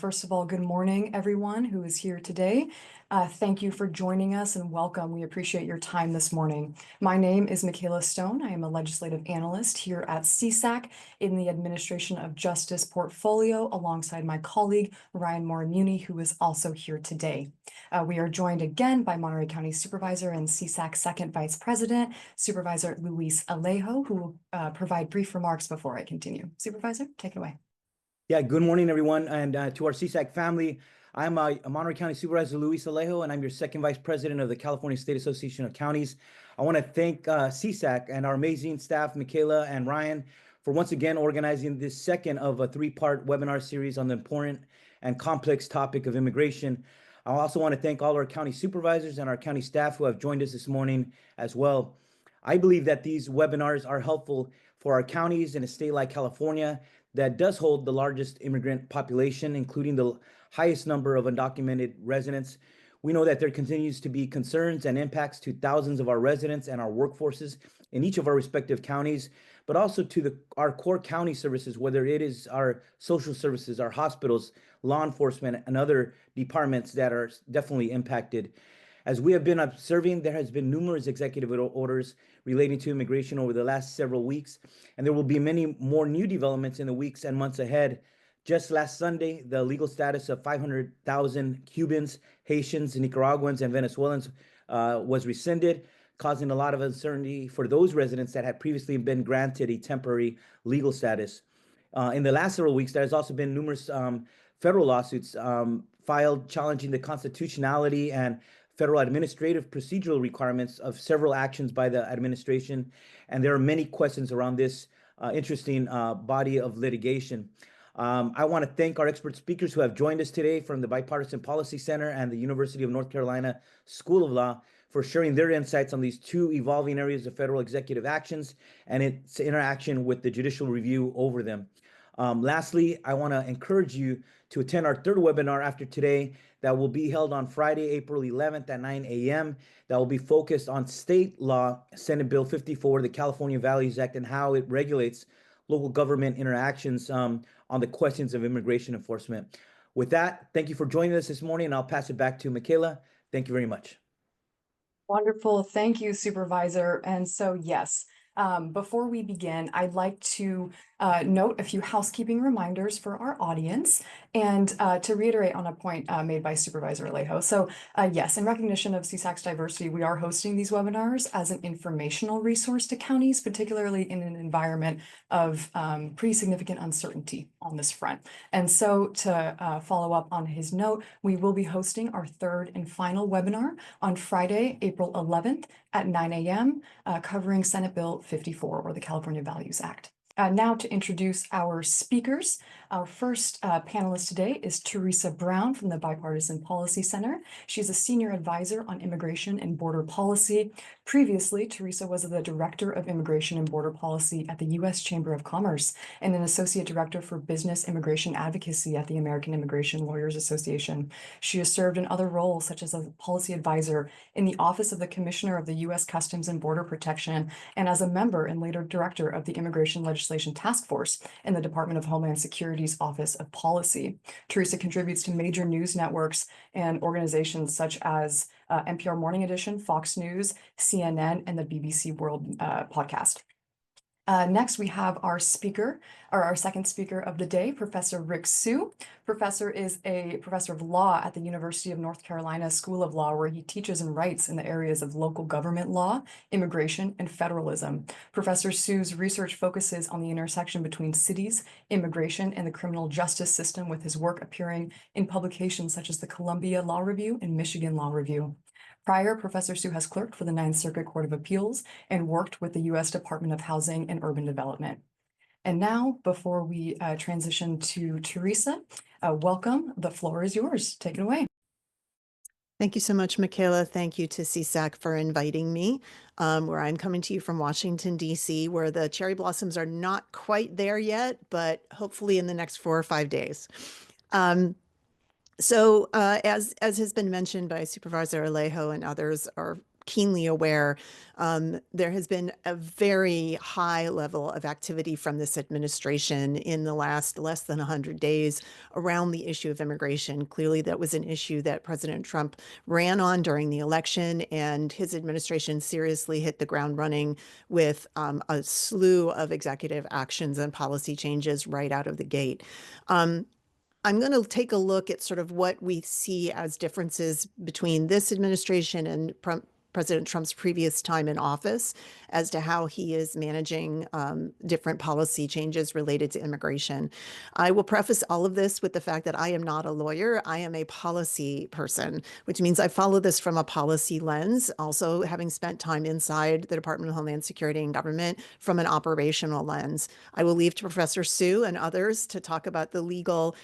First of all, good morning, everyone who is here today. Thank you for joining us and welcome. We appreciate your time this morning. My name is Michaela Stone. I am a legislative analyst here at CSAC in the Administration of Justice portfolio alongside my colleague, Ryan Moore-Muni, who is also here today. We are joined again by Monterey County Supervisor and CSAC Second Vice President, Supervisor Luis Alejo, who will provide brief remarks before I continue. Supervisor, take it away. Yeah, good morning, everyone, and to our CSAC family. I'm Monterey County Supervisor Luis Alejo, and I'm your second vice president of the California State Association of Counties. I want to thank CSAC and our amazing staff, Michaela and Ryan, for once again organizing this second of a three-part webinar series on the important and complex topic of immigration. I also want to thank all our county supervisors and our county staff who have joined us this morning as well. I believe that these webinars are helpful for our counties in a state like California that does hold the largest immigrant population, including the highest number of undocumented residents. We know that there continues to be concerns and impacts to thousands of our residents and our workforces in each of our respective counties, but also to our core county services, whether it is our social services, our hospitals, law enforcement, and other departments that are definitely impacted. As we have been observing, there has been numerous executive orders relating to immigration over the last several weeks, and there will be many more new developments in the weeks and months ahead. Just last Sunday, the legal status of 500,000 Cubans, Haitians, Nicaraguans, and Venezuelans was rescinded, causing a lot of uncertainty for those residents that had previously been granted a temporary legal status. In the last several weeks, there has also been numerous federal lawsuits filed challenging the constitutionality and federal administrative procedural requirements of several actions by the administration. And there are many questions around this interesting body of litigation. I want to thank our expert speakers who have joined us today from the Bipartisan Policy Center and the University of North Carolina School of Law for sharing their insights on these two evolving areas of federal executive actions and its interaction with the judicial review over them. Lastly, I want to encourage you to attend our third webinar after today that will be held on Friday, April 11th at 9 a.m. that will be focused on state law, Senate Bill 54, the California Values Act, and how it regulates local government interactions on the questions of immigration enforcement. With that, thank you for joining us this morning, and I'll pass it back to Michaela. Thank you very much. Wonderful. Thank you, Supervisor. And so, yes, before we begin, I'd like to note a few housekeeping reminders for our audience and to reiterate on a point made by Supervisor Alejo. So yes, in recognition of CSAC's diversity, we are hosting these webinars as an informational resource to counties, particularly in an environment of pretty significant uncertainty on this front. And so to follow up on his note, we will be hosting our third and final webinar on Friday, April 11th at 9 a.m. Covering Senate Bill 54, or the California Values Act. Now to introduce our speakers. Our first panelist today is Theresa Brown from the Bipartisan Policy Center. She's a senior advisor on immigration and border policy. Previously, Theresa was the director of immigration and border policy at the U.S. Chamber of Commerce and an associate director for business immigration advocacy at the American Immigration Lawyers Association. She has served in other roles such as a policy advisor in the Office of the Commissioner of the U.S. Customs and Border Protection and as a member and later director of the Immigration Legislation Task Force in the Department of Homeland Security's Office of Policy. Theresa contributes to major news networks and organizations such as NPR Morning Edition, Fox News, CNN, and the BBC World podcast. Next, we have our second speaker of the day, Professor Rick Hsu. Professor is a professor of law at the University of North Carolina School of Law, where he teaches and writes in the areas of local government law, immigration, and federalism. Professor Hsu's research focuses on the intersection between cities, immigration, and the criminal justice system, with his work appearing in publications such as the Columbia Law Review and Michigan Law Review. Prior, Professor Hsu has clerked for the Ninth Circuit Court of Appeals and worked with the U.S. Department of Housing and Urban Development. And now, before we transition to Theresa, welcome. The floor is yours. Take it away. Thank you so much, Michaela. Thank you to CSAC for inviting me, where I'm coming to you from Washington, D.C., where the cherry blossoms are not quite there yet, but hopefully in the next 4 or 5 days. So as has been mentioned by Supervisor Alejo and others, our keenly aware, there has been a very high level of activity from this administration in the last less than 100 days around the issue of immigration. Clearly, that was an issue that President Trump ran on during the election, and his administration seriously hit the ground running with a slew of executive actions and policy changes right out of the gate. I'm going to take a look at sort of what we see as differences between this administration and President Trump's previous time in office as to how he is managing different policy changes related to immigration. I will preface all of this with the fact that I am not a lawyer. I am a policy person, which means I follow this from a policy lens, also having spent time inside the Department of Homeland Security and government from an operational lens. I will leave to Professor Sue and others to talk about the legal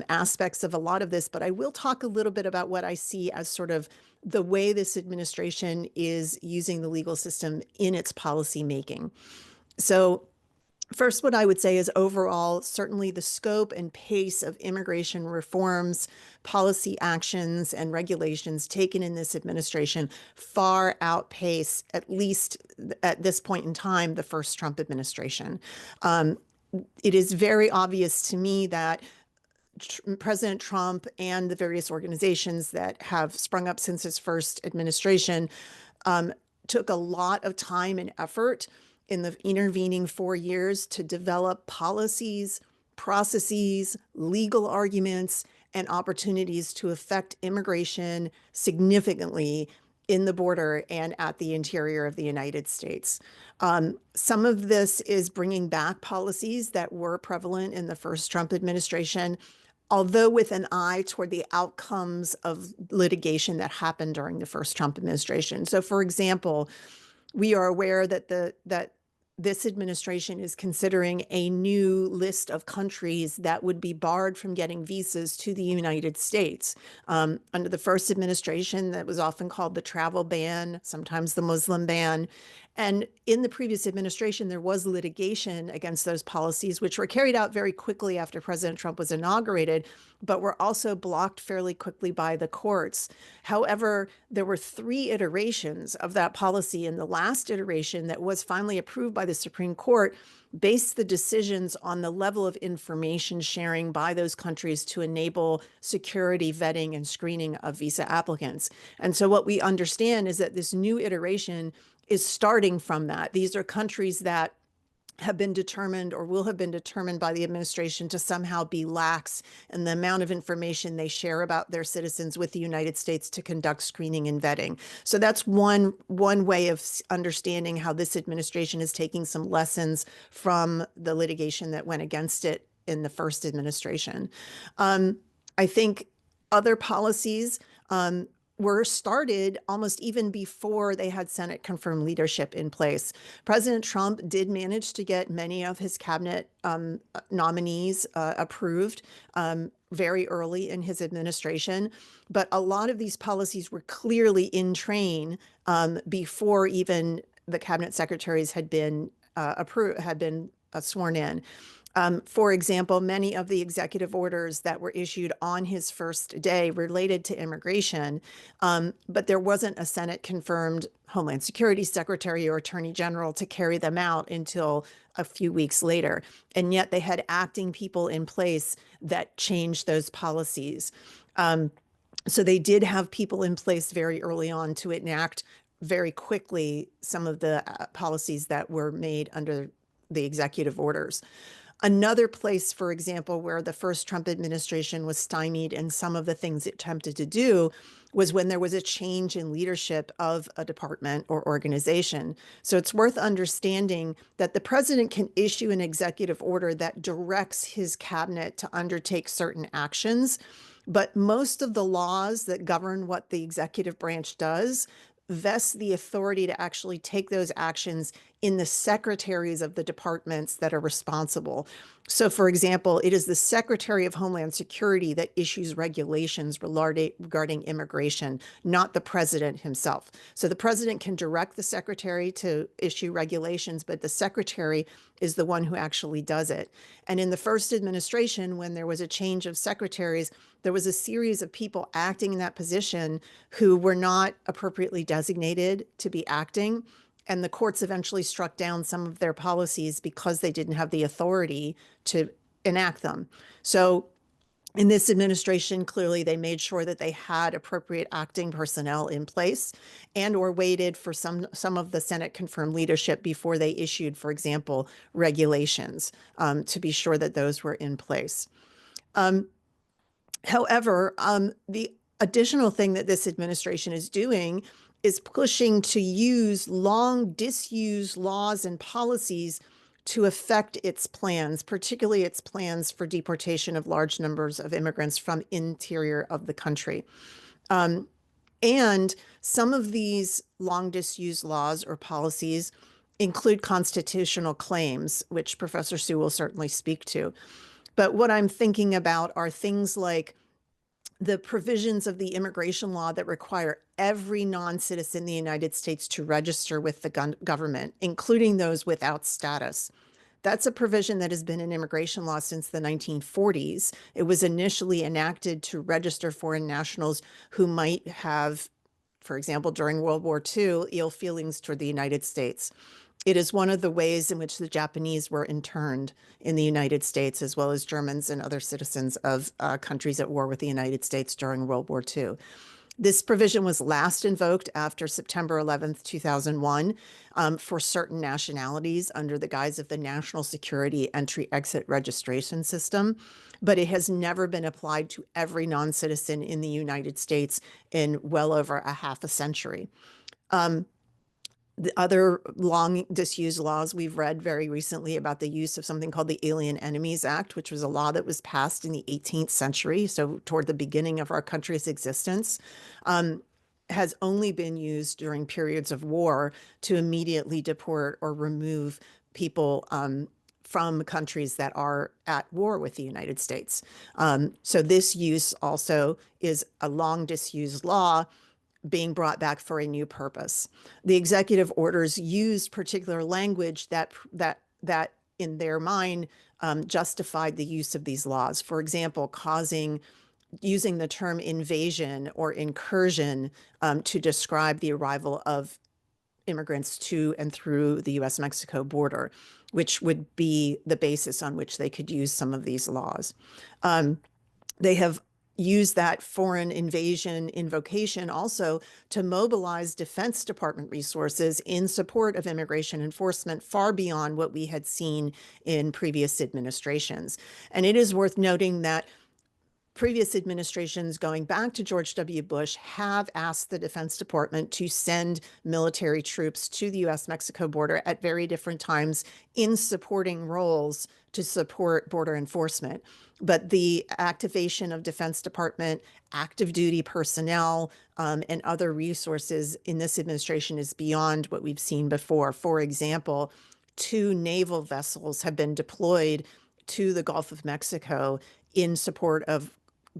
aspects of a lot of this, but I will talk a little bit about what I see as sort of the way this administration is using the legal system in its policy making. So first, what I would say is overall, certainly the scope and pace of immigration reforms, policy actions, and regulations taken in this administration far outpace, at least at this point in time, the first Trump administration. It is very obvious to me that President Trump and the various organizations that have sprung up since his first administration took a lot of time and effort in the intervening 4 years to develop policies, processes, legal arguments, and opportunities to affect immigration significantly in the border and at the interior of the United States. Some of this is bringing back policies that were prevalent in the first Trump administration, although with an eye toward the outcomes of litigation that happened during the first Trump administration. So, for example, we are aware that this administration is considering a new list of countries that would be barred from getting visas to the United States. Under the first administration, that was often called the travel ban, sometimes the Muslim ban. And in the previous administration, there was litigation against those policies, which were carried out very quickly after President Trump was inaugurated, but were also blocked fairly quickly by the courts. However, there were 3 iterations of that policy, and the last iteration that was finally approved by the Supreme Court based the decisions on the level of information sharing by those countries to enable security vetting and screening of visa applicants. And so what we understand is that this new iteration is starting from that. These are countries that have been determined or will have been determined by the administration to somehow be lax in the amount of information they share about their citizens with the United States to conduct screening and vetting. So that's one way of understanding how this administration is taking some lessons from the litigation that went against it in the first administration. I think other policies were started almost even before they had Senate confirmed leadership in place. President Trump did manage to get many of his cabinet nominees approved very early in his administration, but a lot of these policies were clearly in train before even the cabinet secretaries had been sworn in. For example, many of the executive orders that were issued on his first day related to immigration, but there wasn't a Senate-confirmed Homeland Security Secretary or Attorney General to carry them out until a few weeks later. And yet they had acting people in place that changed those policies. So they did have people in place very early on to enact very quickly some of the policies that were made under the executive orders. Another place, for example, where the first Trump administration was stymied in some of the things it attempted to do was when there was a change in leadership of a department or organization. So it's worth understanding that the president can issue an executive order that directs his cabinet to undertake certain actions, but most of the laws that govern what the executive branch does vest the authority to actually take those actions in the secretaries of the departments that are responsible. So, for example, it is the Secretary of Homeland Security that issues regulations regarding immigration, not the president himself. So the president can direct the secretary to issue regulations, but the secretary is the one who actually does it. And in the first administration, when there was a change of secretaries, there was a series of people acting in that position who were not appropriately designated to be acting. And the courts eventually struck down some of their policies because they didn't have the authority to enact them. So in this administration, clearly they made sure that they had appropriate acting personnel in place and or waited for some of the Senate confirmed leadership before they issued, for example, regulations to be sure that those were in place. However, the additional thing that this administration is doing is pushing to use long disused laws and policies to affect its plans, particularly its plans for deportation of large numbers of immigrants from interior of the country. And some of these long disused laws or policies include constitutional claims, which Professor Sue will certainly speak to. But what I'm thinking about are things like the provisions of the immigration law that require every non-citizen in the United States to register with the government, including those without status. That's a provision that has been in immigration law since the 1940s. It was initially enacted to register foreign nationals who might have, for example, during World War II, ill feelings toward the United States. It is one of the ways in which the Japanese were interned in the United States, as well as Germans and other citizens of countries at war with the United States during World War II. This provision was last invoked after September 11th, 2001, for certain nationalities under the guise of the National Security Entry-Exit Registration System, but it has never been applied to every non-citizen in the United States in well over a half a century. The other long disused laws we've read very recently about the use of something called the Alien Enemies Act, which was a law that was passed in the 18th century, so toward the beginning of our country's existence, has only been used during periods of war to immediately deport or remove people from countries that are at war with the United States. So this use also is a long disused law being brought back for a new purpose. The executive orders used particular language that in their mind justified the use of these laws. For example, using the term invasion or incursion to describe the arrival of immigrants to and through the U.S.-Mexico border, which would be the basis on which they could use some of these laws. They have use that foreign invasion invocation also to mobilize Defense Department resources in support of immigration enforcement far beyond what we had seen in previous administrations. And it is worth noting that previous administrations going back to George W. Bush have asked the Defense Department to send military troops to the U.S.-Mexico border at very different times in supporting roles to support border enforcement. But the activation of Defense Department active duty personnel and other resources in this administration is beyond what we've seen before. For example, 2 naval vessels have been deployed to the Gulf of Mexico in support of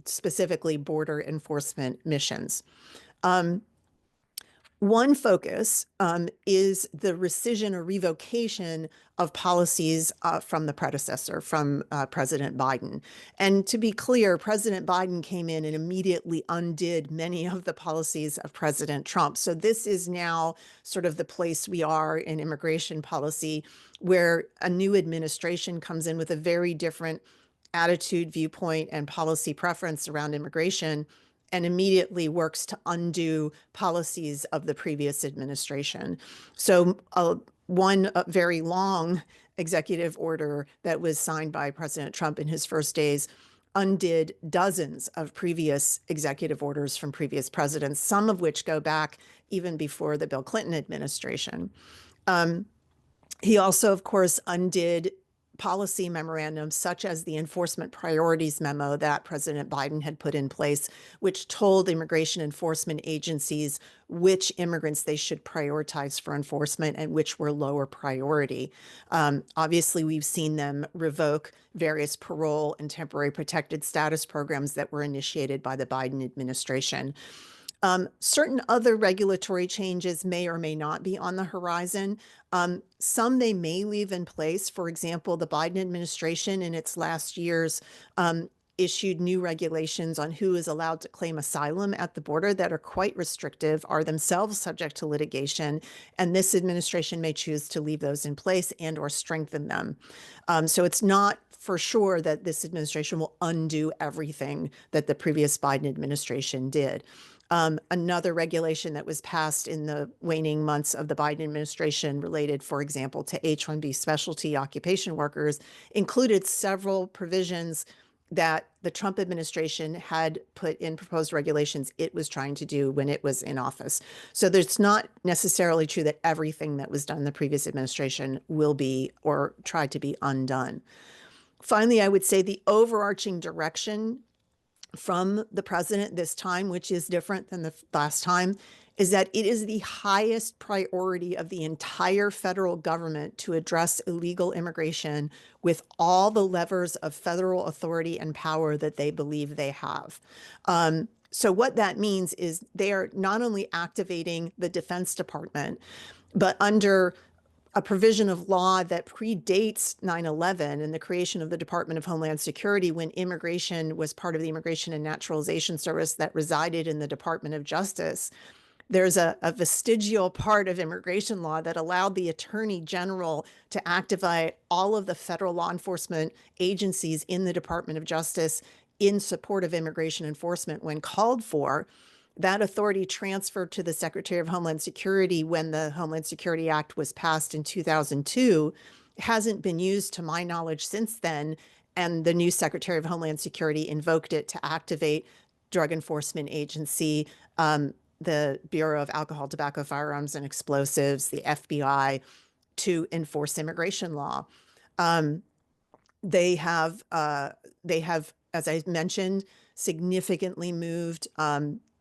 specifically border enforcement missions. One focus is the rescission or revocation of policies from the predecessor, from President Biden. And to be clear, President Biden came in and immediately undid many of the policies of President Trump. So this is now sort of the place we are in immigration policy, where a new administration comes in with a very different attitude, viewpoint, and policy preference around immigration, and immediately works to undo policies of the previous administration. So one very long executive order that was signed by President Trump in his first days undid dozens of previous executive orders from previous presidents, some of which go back even before the Bill Clinton administration. He also, of course, undid policy memorandums, such as the Enforcement Priorities Memo that President Biden had put in place, which told immigration enforcement agencies which immigrants they should prioritize for enforcement and which were lower priority. Obviously, we've seen them revoke various parole and temporary protected status programs that were initiated by the Biden administration. Certain other regulatory changes may or may not be on the horizon. Some they may leave in place. For example, the Biden administration in its last years issued new regulations on who is allowed to claim asylum at the border that are quite restrictive, are themselves subject to litigation, and this administration may choose to leave those in place and or strengthen them. So it's not for sure that this administration will undo everything that the previous Biden administration did. Another regulation that was passed in the waning months of the Biden administration related, for example, to H-1B specialty occupation workers included several provisions that the Trump administration had put in proposed regulations it was trying to do when it was in office. So there's not necessarily true that everything that was done in the previous administration will be or try to be undone. Finally, I would say the overarching direction from the president this time, which is different than the last time, is that it is the highest priority of the entire federal government to address illegal immigration with all the levers of federal authority and power that they believe they have. So what that means is they are not only activating the Defense Department, but under a provision of law that predates 9/11 and the creation of the Department of Homeland Security, when immigration was part of the Immigration and Naturalization Service that resided in the Department of Justice. There's a vestigial part of immigration law that allowed the Attorney General to activate all of the federal law enforcement agencies in the Department of Justice in support of immigration enforcement when called for. That authority transferred to the Secretary of Homeland Security when the Homeland Security Act was passed in 2002, hasn't been used to my knowledge since then. And the new Secretary of Homeland Security invoked it to activate Drug Enforcement Agency, the Bureau of Alcohol, Tobacco, Firearms, and Explosives, the FBI, to enforce immigration law. They have, as I mentioned, significantly moved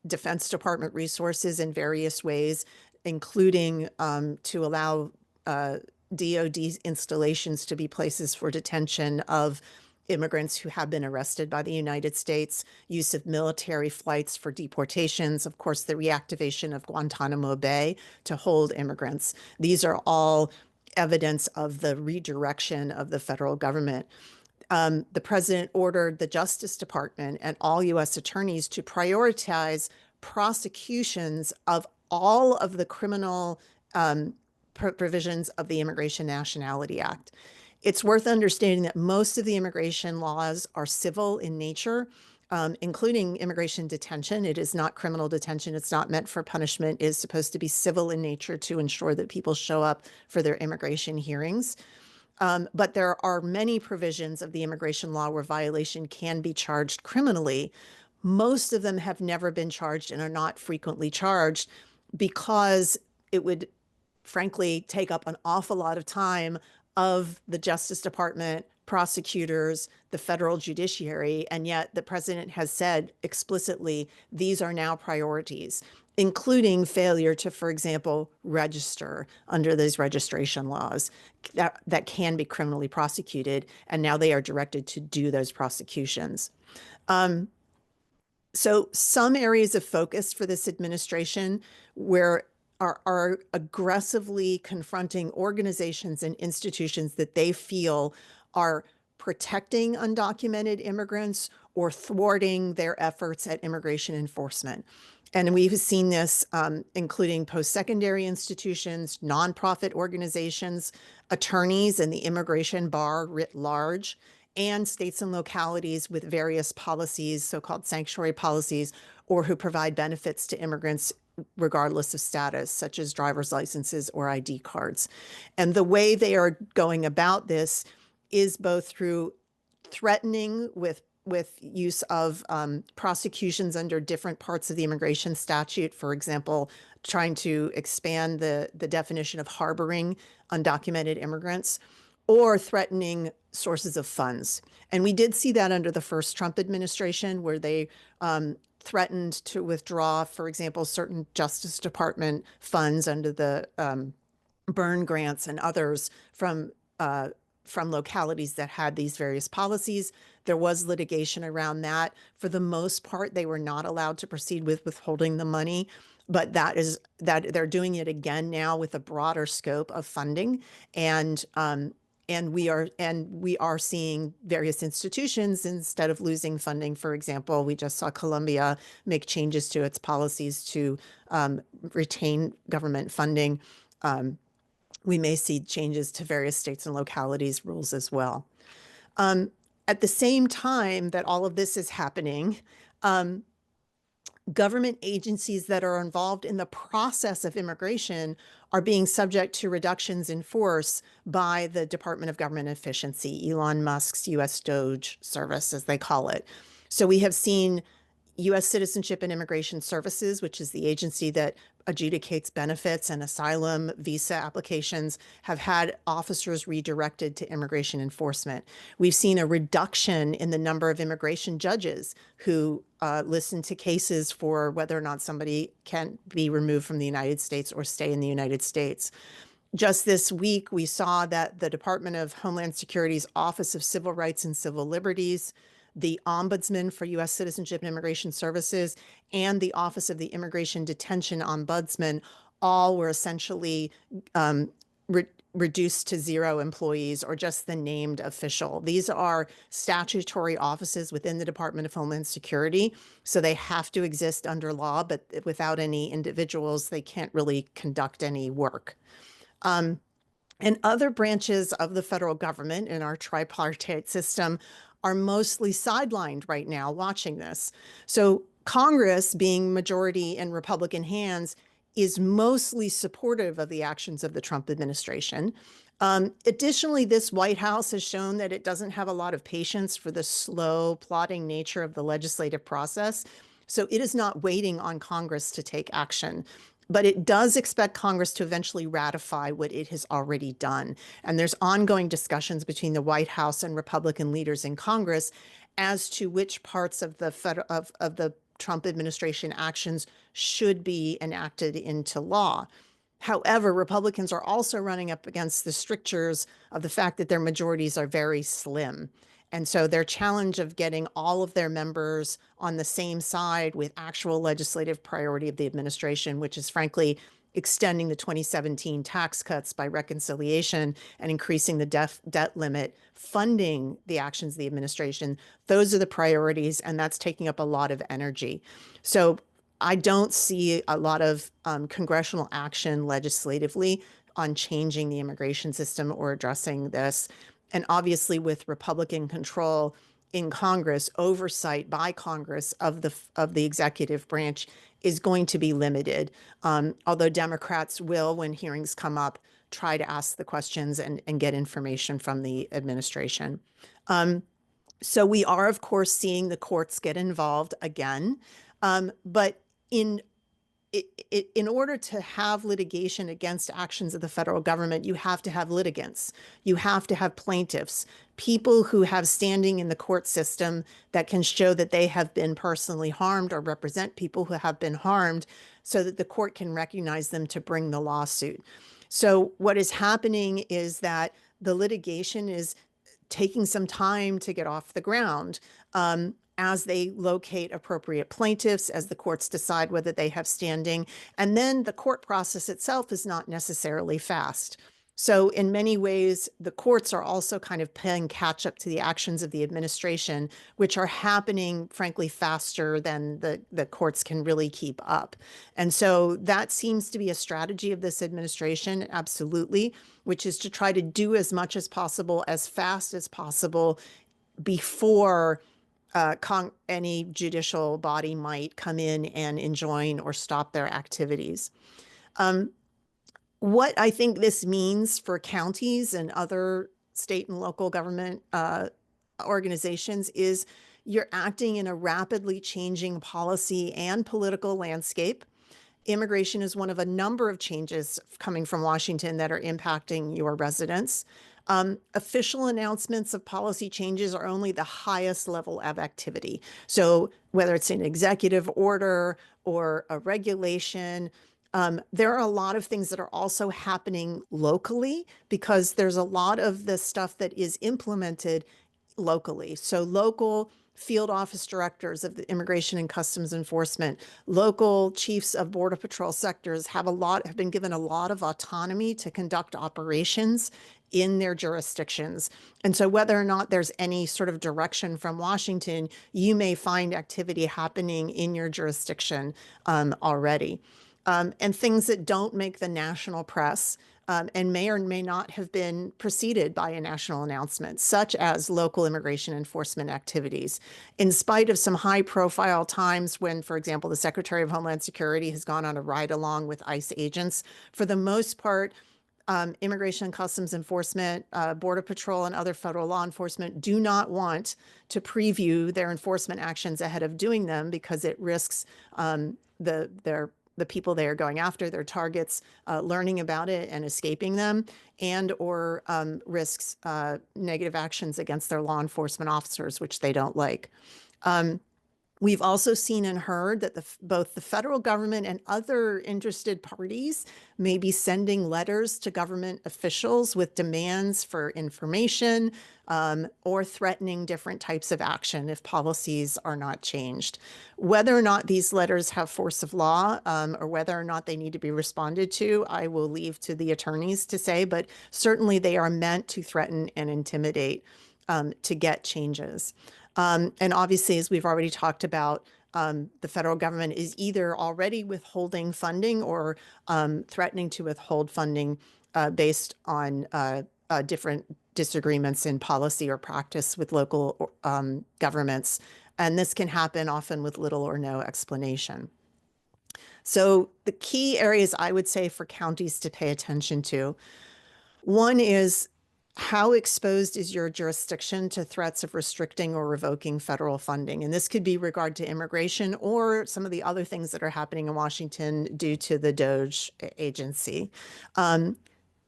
Defense Department resources in various ways, including to allow DoD installations to be places for detention of immigrants who have been arrested by the United States, use of military flights for deportations, of course, the reactivation of Guantanamo Bay to hold immigrants. These are all evidence of the redirection of the federal government. The president ordered the Justice Department and all U.S. attorneys to prioritize prosecutions of all of the criminal provisions of the Immigration Nationality Act. It's worth understanding that most of the immigration laws are civil in nature, including immigration detention. It is not criminal detention. It's not meant for punishment. It is supposed to be civil in nature to ensure that people show up for their immigration hearings. But there are many provisions of the immigration law where violation can be charged criminally. Most of them have never been charged and are not frequently charged because it would, frankly, take up an awful lot of time of the Justice Department, prosecutors, the federal judiciary, and yet the president has said explicitly, these are now priorities, including failure to, for example, register under these registration laws that can be criminally prosecuted, and now they are directed to do those prosecutions. So some areas of focus for this administration where are aggressively confronting organizations and institutions that they feel are protecting undocumented immigrants or thwarting their efforts at immigration enforcement. And we've seen this including post-secondary institutions, nonprofit organizations, attorneys, and the immigration bar writ large, and states and localities with various policies, so-called sanctuary policies, or who provide benefits to immigrants regardless of status, such as driver's licenses or ID cards. And the way they are going about this is both through threatening with use of prosecutions under different parts of the immigration statute, for example, trying to expand the definition of harboring undocumented immigrants, or threatening sources of funds. And we did see that under the first Trump administration, where they threatened to withdraw, for example, certain Justice Department funds under the burn grants and others from localities that had these various policies. There was litigation around that. For the most part, they were not allowed to proceed with withholding the money, but that they're doing it again now with a broader scope of funding. And we are seeing various institutions, instead of losing funding, for example, we just saw Colombia make changes to its policies to retain government funding. We may see changes to various states and localities rules as well. At the same time that all of this is happening, government agencies that are involved in the process of immigration are being subject to reductions in force by the Department of Government Efficiency, Elon Musk's U.S. DOGE service, as they call it. So we have seen U.S. Citizenship and Immigration Services, which is the agency that adjudicates benefits and asylum visa applications, have had officers redirected to immigration enforcement. We've seen a reduction in the number of immigration judges who listen to cases for whether or not somebody can be removed from the United States or stay in the United States. Just this week, we saw that the Department of Homeland Security's Office of Civil Rights and Civil Liberties, the Ombudsman for U.S. Citizenship and Immigration Services, and the Office of the Immigration Detention Ombudsman all were essentially reduced to 0 employees, or just the named official. These are statutory offices within the Department of Homeland Security, so they have to exist under law, but without any individuals, they can't really conduct any work. And other branches of the federal government in our tripartite system are mostly sidelined right now watching this. So Congress, being majority in Republican hands, is mostly supportive of the actions of the Trump administration. Additionally, this White House has shown that it doesn't have a lot of patience for the slow, plodding nature of the legislative process. So it is not waiting on Congress to take action. But it does expect Congress to eventually ratify what it has already done. And there's ongoing discussions between the White House and Republican leaders in Congress as to which parts of the Trump administration actions should be enacted into law. However, Republicans are also running up against the strictures of the fact that their majorities are very slim. And so their challenge of getting all of their members on the same side with actual legislative priority of the administration, which is frankly extending the 2017 tax cuts by reconciliation and increasing the debt limit, funding the actions of the administration, those are the priorities, and that's taking up a lot of energy. So I don't see a lot of congressional action legislatively on changing the immigration system or addressing this. And obviously, with Republican control in Congress, oversight by Congress of the executive branch is going to be limited. Although Democrats will, when hearings come up, try to ask the questions and get information from the administration. So we are, of course, seeing the courts get involved again. But in order to have litigation against actions of the federal government, you have to have litigants. You have to have plaintiffs, people who have standing in the court system that can show that they have been personally harmed or represent people who have been harmed, so that the court can recognize them to bring the lawsuit. So what is happening is that the litigation is taking some time to get off the ground. As they locate appropriate plaintiffs, as the courts decide whether they have standing. And then the court process itself is not necessarily fast. So in many ways, the courts are also kind of playing catch up to the actions of the administration, which are happening, frankly, faster than the courts can really keep up. And so that seems to be a strategy of this administration, absolutely, which is to try to do as much as possible, as fast as possible, before any judicial body might come in and enjoin or stop their activities. What I think this means for counties and other state and local government organizations is you're acting in a rapidly changing policy and political landscape. Immigration is one of a number of changes coming from Washington that are impacting your residents. Official announcements of policy changes are only the highest level of activity. So whether it's an executive order or a regulation, there are a lot of things that are also happening locally because there's a lot of the stuff that is implemented locally. So local field office directors of the Immigration and Customs Enforcement, local chiefs of Border Patrol sectors have been given a lot of autonomy to conduct operations in their jurisdictions. And so whether or not there's any sort of direction from Washington, you may find activity happening in your jurisdiction already. And things that don't make the national press and may or may not have been preceded by a national announcement, such as local immigration enforcement activities. In spite of some high-profile times when, for example, the Secretary of Homeland Security has gone on a ride-along with ICE agents, for the most part, Immigration and Customs Enforcement, Border Patrol, and other federal law enforcement do not want to preview their enforcement actions ahead of doing them because it risks the people they are going after, their targets, learning about it and escaping them, and or risks negative actions against their law enforcement officers, which they don't like. We've also seen and heard that both the federal government and other interested parties may be sending letters to government officials with demands for information or threatening different types of action if policies are not changed. Whether or not these letters have force of law or whether or not they need to be responded to, I will leave to the attorneys to say, but certainly they are meant to threaten and intimidate to get changes. And obviously, as we've already talked about, the federal government is either already withholding funding or threatening to withhold funding based on different disagreements in policy or practice with local governments. And this can happen often with little or no explanation. So the key areas I would say for counties to pay attention to, one is, how exposed is your jurisdiction to threats of restricting or revoking federal funding? And this could be regard to immigration or some of the other things that are happening in Washington due to the DOJ agency.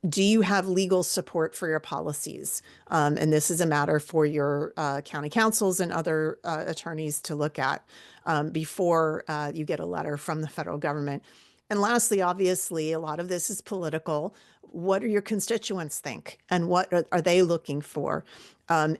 Do you have legal support for your policies? And this is a matter for your county councils and other attorneys to look at before you get a letter from the federal government. And lastly, obviously, a lot of this is political. What do your constituents think? And what are they looking for?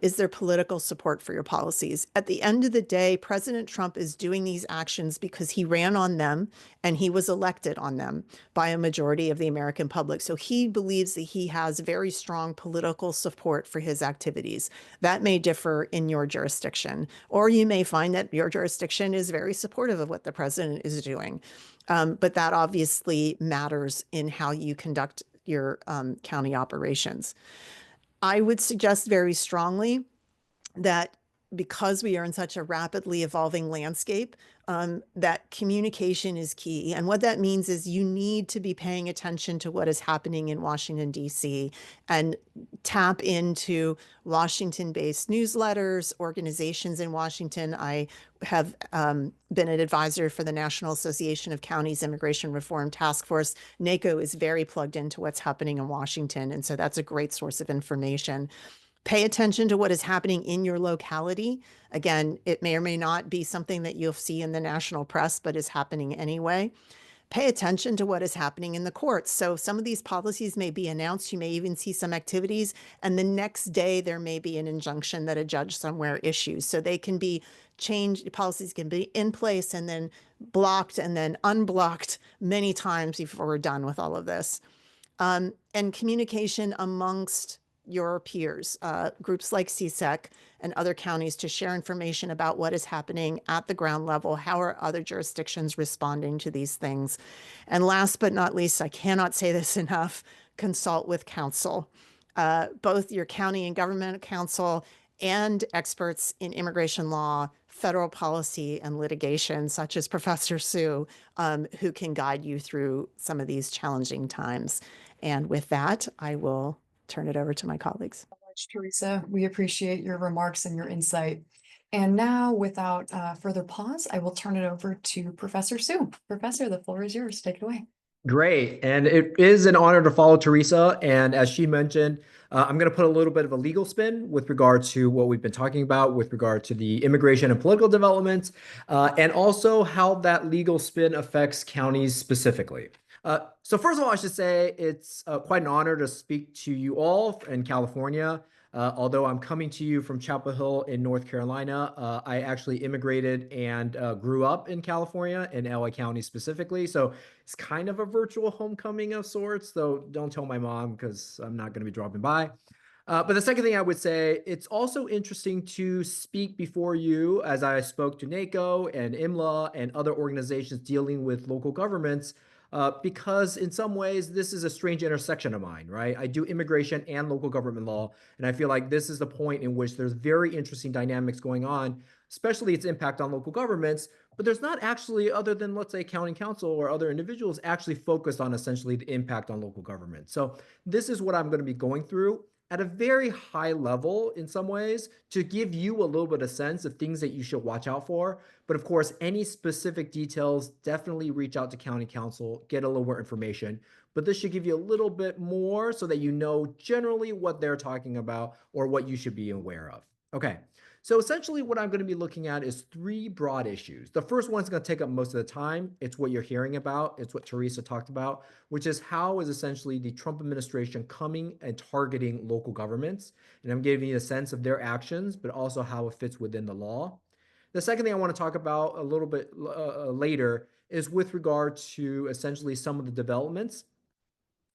Is there political support for your policies? At the end of the day, President Trump is doing these actions because he ran on them and he was elected on them by a majority of the American public. So he believes that he has very strong political support for his activities. That may differ in your jurisdiction, or you may find that your jurisdiction is very supportive of what the president is doing. But that obviously matters in how you conduct your county operations. I would suggest very strongly that because we are in such a rapidly evolving landscape, that communication is key. And what that means is you need to be paying attention to what is happening in Washington, D.C., and tap into Washington-based newsletters, organizations in Washington. I have been an advisor for the National Association of Counties Immigration Reform Task Force. NACO is very plugged into what's happening in Washington, and so that's a great source of information. Pay attention to what is happening in your locality. Again, it may or may not be something that you'll see in the national press, but is happening anyway. Pay attention to what is happening in the courts. So some of these policies may be announced. You may even see some activities, and the next day there may be an injunction that a judge somewhere issues. So they can be changed. Policies can be in place and then blocked and then unblocked many times before we're done with all of this. And communication amongst your peers, groups like CSAC and other counties, to share information about what is happening at the ground level. How are other jurisdictions responding to these things? And last but not least, I cannot say this enough, consult with counsel, both your county and government counsel and experts in immigration law, federal policy, and litigation, such as Professor Sue, who can guide you through some of these challenging times. And with that, I will turn it over to my colleagues. Theresa, we appreciate your remarks and your insight. And now, without further pause, I will turn it over to Professor Sue. Professor, the floor is yours. Take it away. Great. And it is an honor to follow Theresa. And as she mentioned, I'm going to put a little bit of a legal spin with regard to what we've been talking about with regard to the immigration and political developments, and also how that legal spin affects counties specifically. So first of all, I should say it's quite an honor to speak to you all in California. Although I'm coming to you from Chapel Hill in North Carolina, I actually immigrated and grew up in California, in LA County specifically. So it's kind of a virtual homecoming of sorts, though don't tell my mom because I'm not going to be dropping by. But the second thing I would say, it's also interesting to speak before you as I spoke to NACO and IMLA and other organizations dealing with local governments, because in some ways, this is a strange intersection of mine, right? I do immigration and local government law, and I feel like this is the point in which there's very interesting dynamics going on, especially its impact on local governments, but there's not actually, other than, let's say, county council or other individuals, actually focused on essentially the impact on local government. So this is what I'm going to be going through at a very high level in some ways to give you a little bit of sense of things that you should watch out for. But of course, any specific details, definitely reach out to county council, get a little more information. But this should give you a little bit more so that you know generally what they're talking about or what you should be aware of. Okay. So essentially what I'm going to be looking at is three broad issues. The first one's going to take up most of the time. It's what you're hearing about. It's what Theresa talked about, which is how is essentially the Trump administration coming and targeting local governments. And I'm giving you a sense of their actions, but also how it fits within the law. The second thing I want to talk about a little bit later is with regard to essentially some of the developments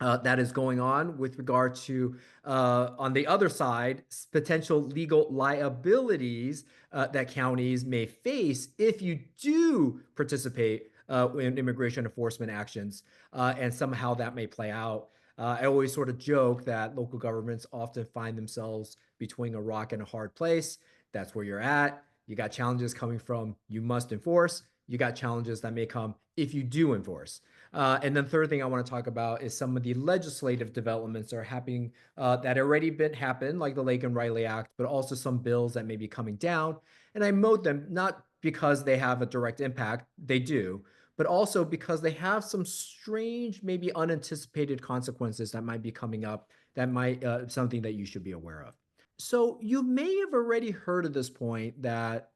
that is going on with regard to, on the other side, potential legal liabilities that counties may face if you do participate in immigration enforcement actions, and somehow that may play out. I always sort of joke that local governments often find themselves between a rock and a hard place. That's where you're at. You got challenges coming from you must enforce. You got challenges that may come if you do enforce. And then third thing I want to talk about is some of the legislative developments that are happening that already happened, like the Lake and Riley Act, but also some bills that may be coming down. And I note them not because they have a direct impact, they do, but also because they have some strange, maybe unanticipated consequences that might be coming up that might something that you should be aware of. So you may have already heard at this point that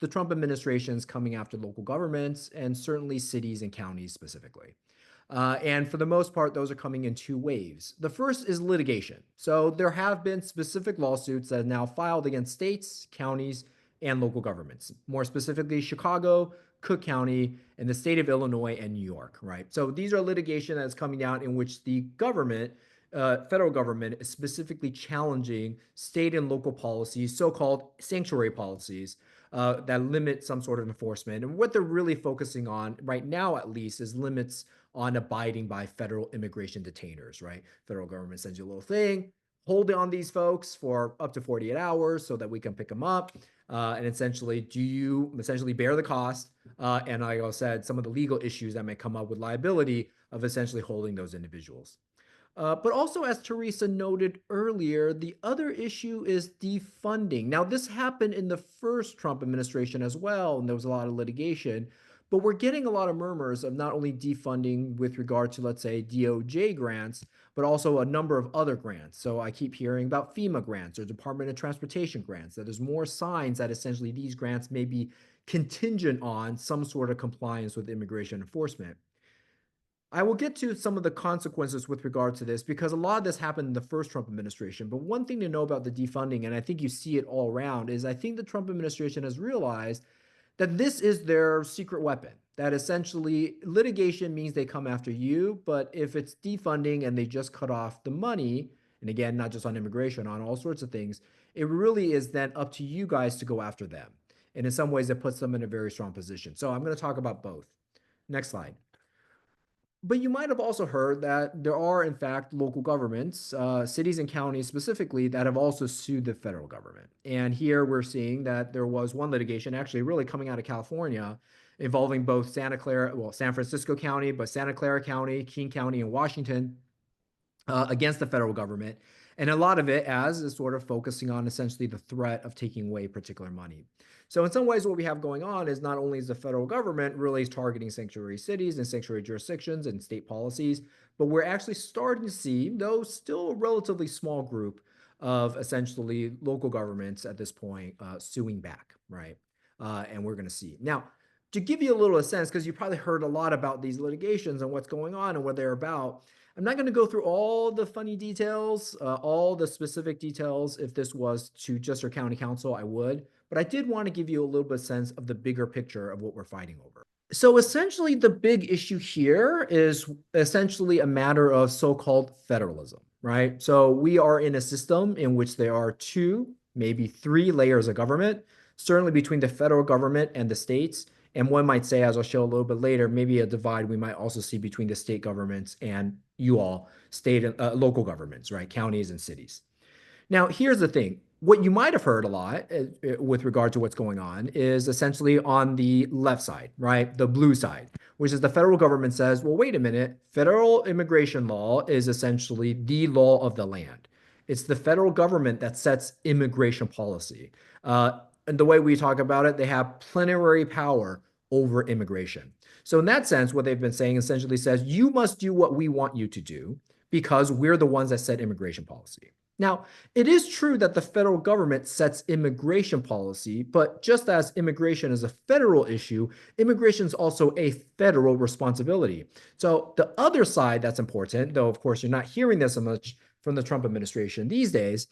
the Trump administration is coming after local governments and certainly cities and counties specifically. And for the most part, those are coming in two waves. The first is litigation. So there have been specific lawsuits that are now filed against states, counties, and local governments. More specifically, Chicago, Cook County, and the state of Illinois and New York, right? So these are litigation that's coming down in which the government, federal government, is specifically challenging state and local policies, so-called sanctuary policies, that limit some sort of enforcement. And what they're really focusing on right now, at least, is limits on abiding by federal immigration detainers, right? Federal government sends you a little thing, hold on these folks for up to 48 hours so that we can pick them up. And essentially, do you essentially bear the cost? And like I said, some of the legal issues that may come up with liability of essentially holding those individuals. But also, as Theresa noted earlier, the other issue is defunding. Now, this happened in the first Trump administration as well, and there was a lot of litigation. But we're getting a lot of murmurs of not only defunding with regard to, let's say, DOJ grants, but also a number of other grants. So I keep hearing about FEMA grants or Department of Transportation grants, that there's more signs that essentially these grants may be contingent on some sort of compliance with immigration enforcement. I will get to some of the consequences with regard to this because a lot of this happened in the first Trump administration. But one thing to know about the defunding, and I think you see it all around, is I think the Trump administration has realized that this is their secret weapon. That essentially litigation means they come after you, but if it's defunding and they just cut off the money, and again, not just on immigration, on all sorts of things, it really is then up to you guys to go after them. And in some ways, it puts them in a very strong position. So I'm going to talk about both. Next slide. But you might have also heard that there are, in fact, local governments, cities and counties specifically, that have also sued the federal government. And here we're seeing that there was one litigation actually really coming out of California involving both San Francisco County, but Santa Clara County, King County, and Washington against the federal government. And a lot of it is sort of focusing on essentially the threat of taking away particular money. So in some ways, what we have going on is not only is the federal government really targeting sanctuary cities and sanctuary jurisdictions and state policies, but we're actually starting to see, though still a relatively small group of essentially local governments at this point suing back, right? And we're going to see. Now, to give you a little sense, because you probably heard a lot about these litigations and what's going on and what they're about, I'm not going to go through all the funny details, all the specific details. If this was to just your county council, I would. But I did want to give you a little bit of sense of the bigger picture of what we're fighting over. So essentially, the big issue here is essentially a matter of so-called federalism, right? So we are in a system in which there are 2, maybe 3 layers of government, certainly between the federal government and the states. And one might say, as I'll show a little bit later, maybe a divide we might also see between the state governments and you all, state and local governments, right? Counties and cities. Now, here's the thing. What you might have heard a lot with regard to what's going on is essentially on the left side, right? The blue side, which is the federal government says, well, wait a minute, federal immigration law is essentially the law of the land. It's the federal government that sets immigration policy. And the way we talk about it, they have plenary power over immigration. So in that sense, what they've been saying essentially says, you must do what we want you to do because we're the ones that set immigration policy. Now, it is true that the federal government sets immigration policy, but just as immigration is a federal issue, immigration is also a federal responsibility. So the other side that's important, though of course you're not hearing this so much from the Trump administration these days,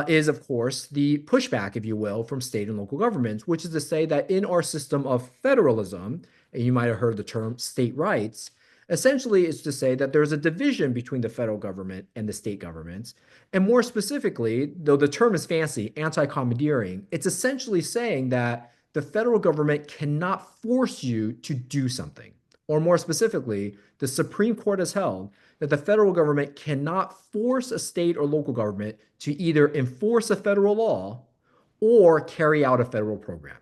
is of course the pushback, if you will, from state and local governments, which is to say that in our system of federalism, and you might have heard the term state rights, essentially it's to say that there's a division between the federal government and the state governments. And more specifically, though the term is fancy, anti-commandeering, it's essentially saying that the federal government cannot force you to do something. Or more specifically, the Supreme Court has held that the federal government cannot force a state or local government to either enforce a federal law or carry out a federal program.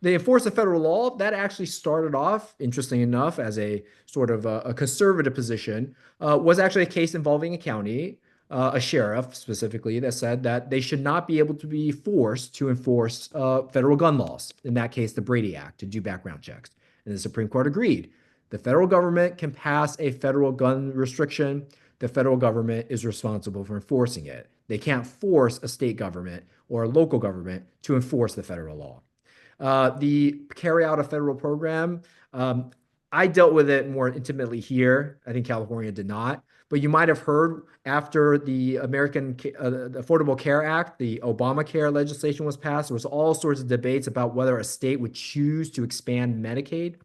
They enforce a federal law. That actually started off, interesting enough, as a sort of a conservative position, was actually a case involving a county, a sheriff specifically, that said that they should not be able to be forced to enforce federal gun laws, in that case, the Brady Act, to do background checks. And the Supreme Court agreed. The federal government can pass a federal gun restriction. The federal government is responsible for enforcing it. They can't force a state government or a local government to enforce the federal law. The carry out a federal program, I dealt with it more intimately here. I think California did not. But you might have heard after the Affordable Care Act, the Obamacare legislation was passed, there was all sorts of debates about whether a state would choose to expand Medicaid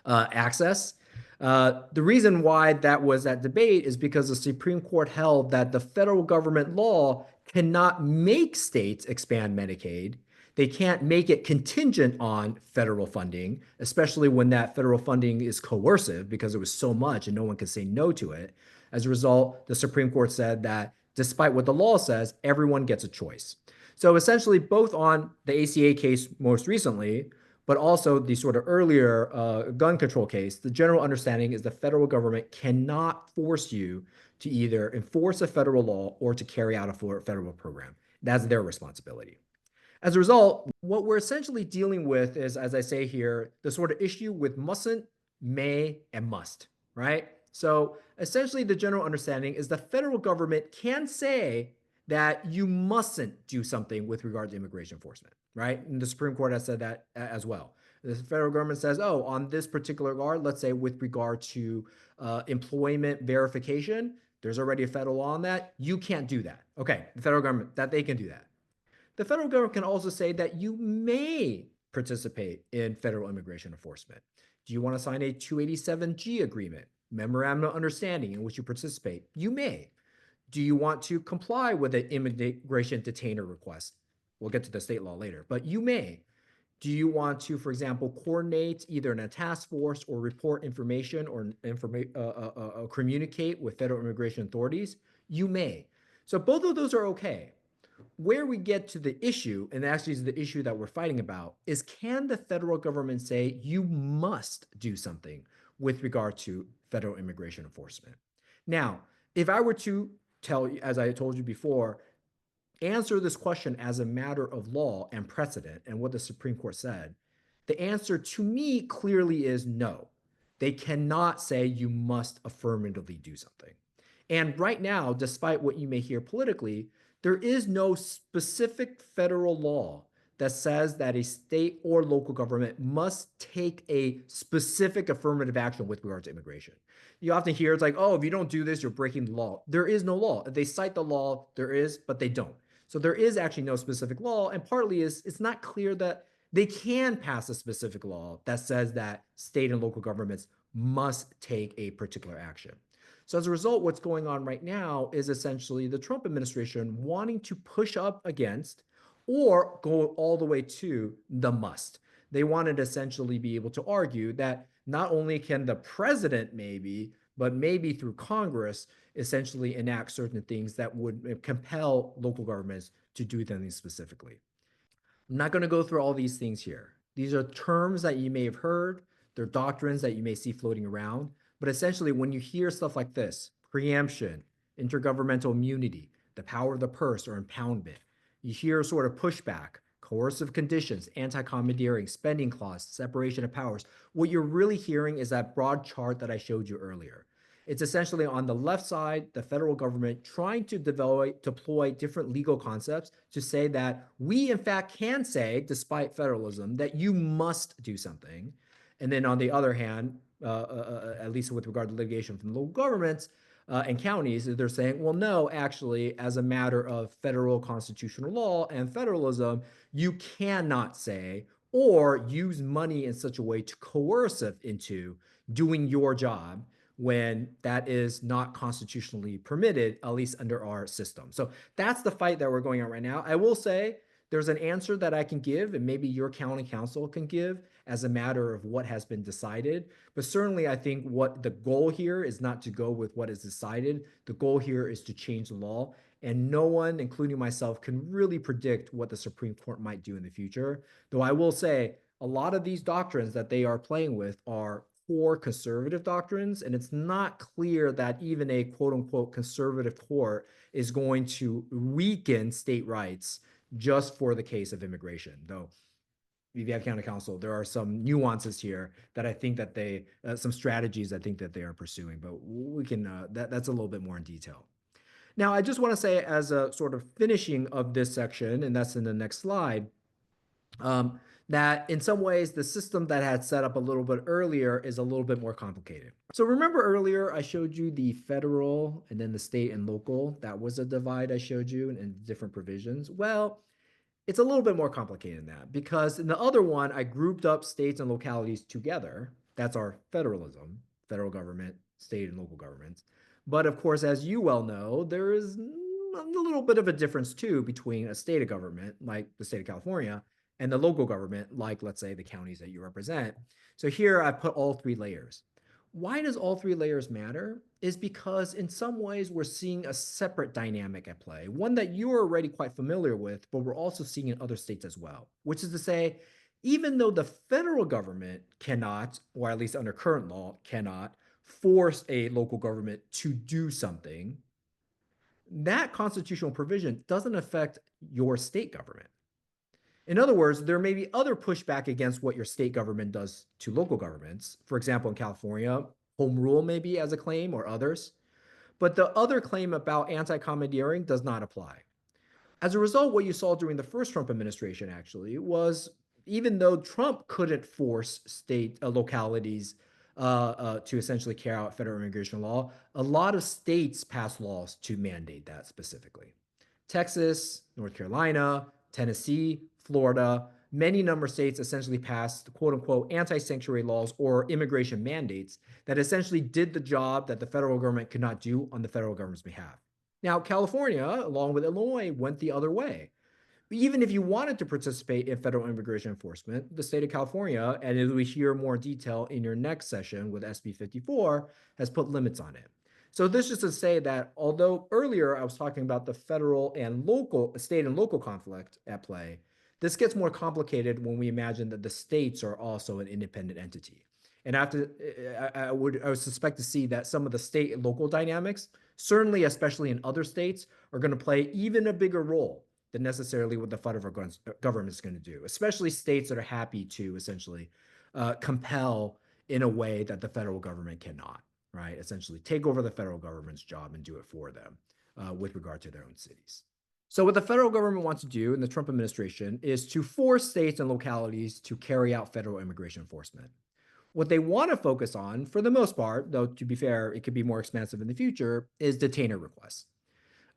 access. The reason why that was that debate is because the Supreme Court held that the federal government law cannot make states expand Medicaid. They can't make it contingent on federal funding, especially when that federal funding is coercive because it was so much and no one can say no to it. As a result, the Supreme Court said that despite what the law says, everyone gets a choice. So essentially, both on the ACA case most recently, but also the sort of earlier gun control case, the general understanding is the federal government cannot force you to either enforce a federal law or to carry out a federal program. That's their responsibility. As a result, what we're essentially dealing with is, as I say here, the sort of issue with mustn't, may, and must, right? So essentially the general understanding is the federal government can say that you mustn't do something with regard to immigration enforcement, right? And the Supreme Court has said that as well. The federal government says, oh, on this particular regard, let's say with regard to employment verification, there's already a federal law on that. You can't do that. Okay, the federal government, that they can do that. The federal government can also say that you may participate in federal immigration enforcement. Do you want to sign a 287G agreement, memorandum of understanding in which you participate? You may. Do you want to comply with an immigration detainer request? We'll get to the state law later, but you may. Do you want to, for example, coordinate either in a task force or report information or communicate with federal immigration authorities? You may. So both of those are okay. Where we get to the issue, and actually is the issue that we're fighting about, is can the federal government say you must do something with regard to federal immigration enforcement? Now, if I were to tell you, as I told you before, answer this question as a matter of law and precedent and what the Supreme Court said, the answer to me clearly is no. They cannot say you must affirmatively do something. And right now, despite what you may hear politically, there is no specific federal law that says that a state or local government must take a specific affirmative action with regard to immigration. You often hear it's like, oh, if you don't do this, you're breaking the law. There is no law. If they cite the law, there is, but they don't. So there is actually no specific law, and partly is it's not clear that they can pass a specific law that says that state and local governments must take a particular action. So as a result, what's going on right now is essentially the Trump administration wanting to push up against or go all the way to the must. They wanted to essentially be able to argue that not only can the president maybe, but maybe through Congress, essentially enact certain things that would compel local governments to do things specifically. I'm not going to go through all these things here. These are terms that you may have heard. They're doctrines that you may see floating around. But essentially, when you hear stuff like this, preemption, intergovernmental immunity, the power of the purse or impoundment, you hear sort of pushback, coercive conditions, anti-commandeering, spending clause, separation of powers. What you're really hearing is that broad chart that I showed you earlier. It's essentially on the left side, the federal government trying to deploy different legal concepts to say that we, in fact, can say, despite federalism, that you must do something. And then on the other hand, at least with regard to litigation from local governments and counties, they're saying, well, no, actually, as a matter of federal constitutional law and federalism, you cannot say or use money in such a way to coerce it into doing your job when that is not constitutionally permitted, at least under our system. So that's the fight that we're going on right now. I will say there's an answer that I can give, and maybe your county council can give as a matter of what has been decided. But certainly, I think what the goal here is not to go with what is decided. The goal here is to change the law. And no one, including myself, can really predict what the Supreme Court might do in the future. Though I will say a lot of these doctrines that they are playing with are core conservative doctrines, and it's not clear that even a quote unquote conservative court is going to weaken state rights just for the case of immigration. Though if you have county council, there are some nuances here that I think that they, some strategies I think that they are pursuing, but we can, that's a little bit more in detail. Now, I just want to say as a sort of finishing of this section, and that's in the next slide, that in some ways the system that I had set up a little bit earlier is a little bit more complicated. So remember earlier I showed you the federal and then the state and local. That was a divide I showed you in different provisions. Well, it's a little bit more complicated than that because in the other one I grouped up states and localities together. That's our federalism, federal government, state and local governments. But of course, as you well know, there is a little bit of a difference too between a state of government like the state of California and the local government, like, let's say, the counties that you represent. So here I put all three layers. Why does all three layers matter? Is because in some ways we're seeing a separate dynamic at play, one that you're already quite familiar with, but we're also seeing in other states as well, which is to say, even though the federal government cannot, or at least under current law, cannot force a local government to do something, that constitutional provision doesn't affect your state government. In other words, there may be other pushback against what your state government does to local governments. For example, in California, home rule may be as a claim or others. But the other claim about anti-commandeering does not apply. As a result, what you saw during the first Trump administration actually was, even though Trump couldn't force state localities to essentially carry out federal immigration law, a lot of states passed laws to mandate that specifically. Texas, North Carolina, Tennessee, Florida, many number of states essentially passed quote unquote anti-sanctuary laws or immigration mandates that essentially did the job that the federal government could not do on the federal government's behalf. Now, California, along with Illinois, went the other way. Even if you wanted to participate in federal immigration enforcement, the state of California, and as we hear more detail in your next session with SB 54, has put limits on it. So this is to say that although earlier I was talking about the federal and local, state and local conflict at play, this gets more complicated when we imagine that the states are also an independent entity. And I would suspect to see that some of the state and local dynamics, certainly especially in other states, are going to play even a bigger role than necessarily what the federal government is going to do, especially states that are happy to essentially compel in a way that the federal government cannot, right? Essentially take over the federal government's job and do it for them with regard to their own cities. So what the federal government wants to do in the Trump administration is to force states and localities to carry out federal immigration enforcement. What they want to focus on, for the most part, though to be fair, it could be more expansive in the future, is detainer requests.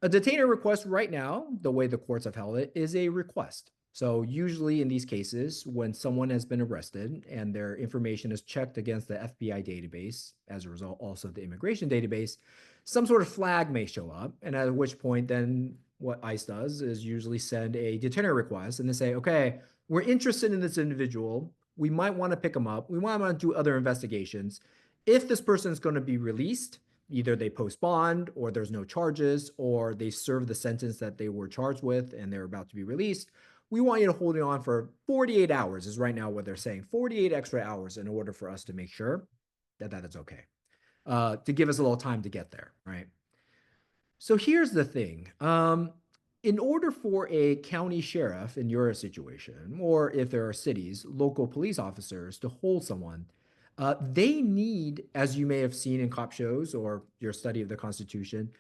A detainer request right now, the way the courts have held it, is a request. So usually in these cases, when someone has been arrested and their information is checked against the FBI database, as a result also the immigration database, some sort of flag may show up, and at which point then what ICE does is usually send a detainer request and they say, okay, we're interested in this individual. We might want to pick them up. We might want to do other investigations. If this person is going to be released, either they post bond or there's no charges or they serve the sentence that they were charged with and they're about to be released, we want you to hold it on for 48 hours is right now what they're saying, 48 extra hours in order for us to make sure that that is okay, to give us a little time to get there, right? So here's the thing. In order for a county sheriff in your situation, or if there are cities, local police officers to hold someone, they need, as you may have seen in cop shows or your study of the Constitution,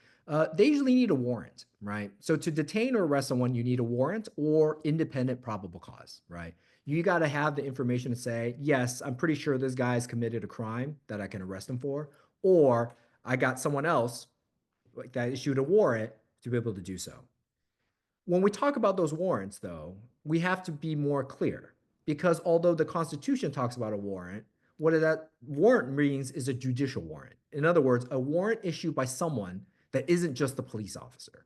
they usually need a warrant, right? So to detain or arrest someone, you need a warrant or independent probable cause, right? You got to have the information to say, yes, I'm pretty sure this guy's committed a crime that I can arrest him for, or I got someone else like that issued a warrant to be able to do so. When we talk about those warrants, though, we have to be more clear because although the Constitution talks about a warrant, what that warrant means is a judicial warrant. In other words, a warrant issued by someone that isn't just the police officer,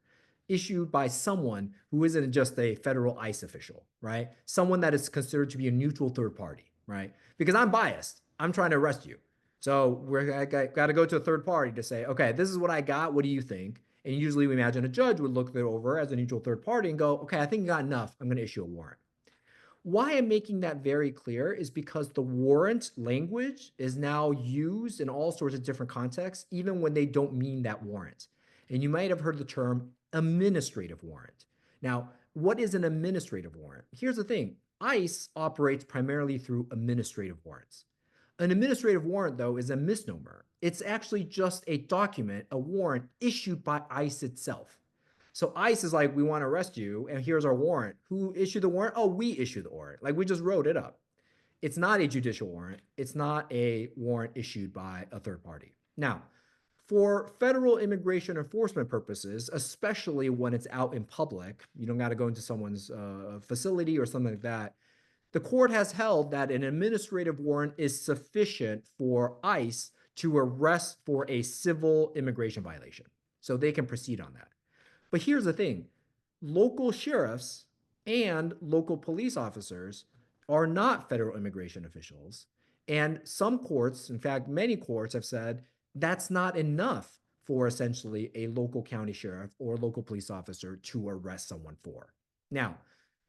issued by someone who isn't just a federal ICE official, right? Someone that is considered to be a neutral third party, right? Because I'm biased. I'm trying to arrest you. So I got to go to a third party to say, okay, this is what I got. What do you think? And usually we imagine a judge would look it over as a neutral third party and go, okay, I think you got enough. I'm going to issue a warrant. Why I'm making that very clear is because the warrant language is now used in all sorts of different contexts, even when they don't mean that warrant. And you might have heard the term administrative warrant. Now, what is an administrative warrant? Here's the thing. ICE operates primarily through administrative warrants. An administrative warrant, though, is a misnomer. It's actually just a document, a warrant issued by ICE itself. So ICE is like, we want to arrest you, and here's our warrant. Who issued the warrant? Oh, we issued the warrant. Like, we just wrote it up. It's not a judicial warrant. It's not a warrant issued by a third party. Now, for federal immigration enforcement purposes, especially when it's out in public, you don't got to go into someone's facility or something like that, the court has held that an administrative warrant is sufficient for ICE to arrest for a civil immigration violation. So they can proceed on that. But here's the thing. Local sheriffs and local police officers are not federal immigration officials. And some courts, in fact, many courts have said that's not enough for essentially a local county sheriff or local police officer to arrest someone for. Now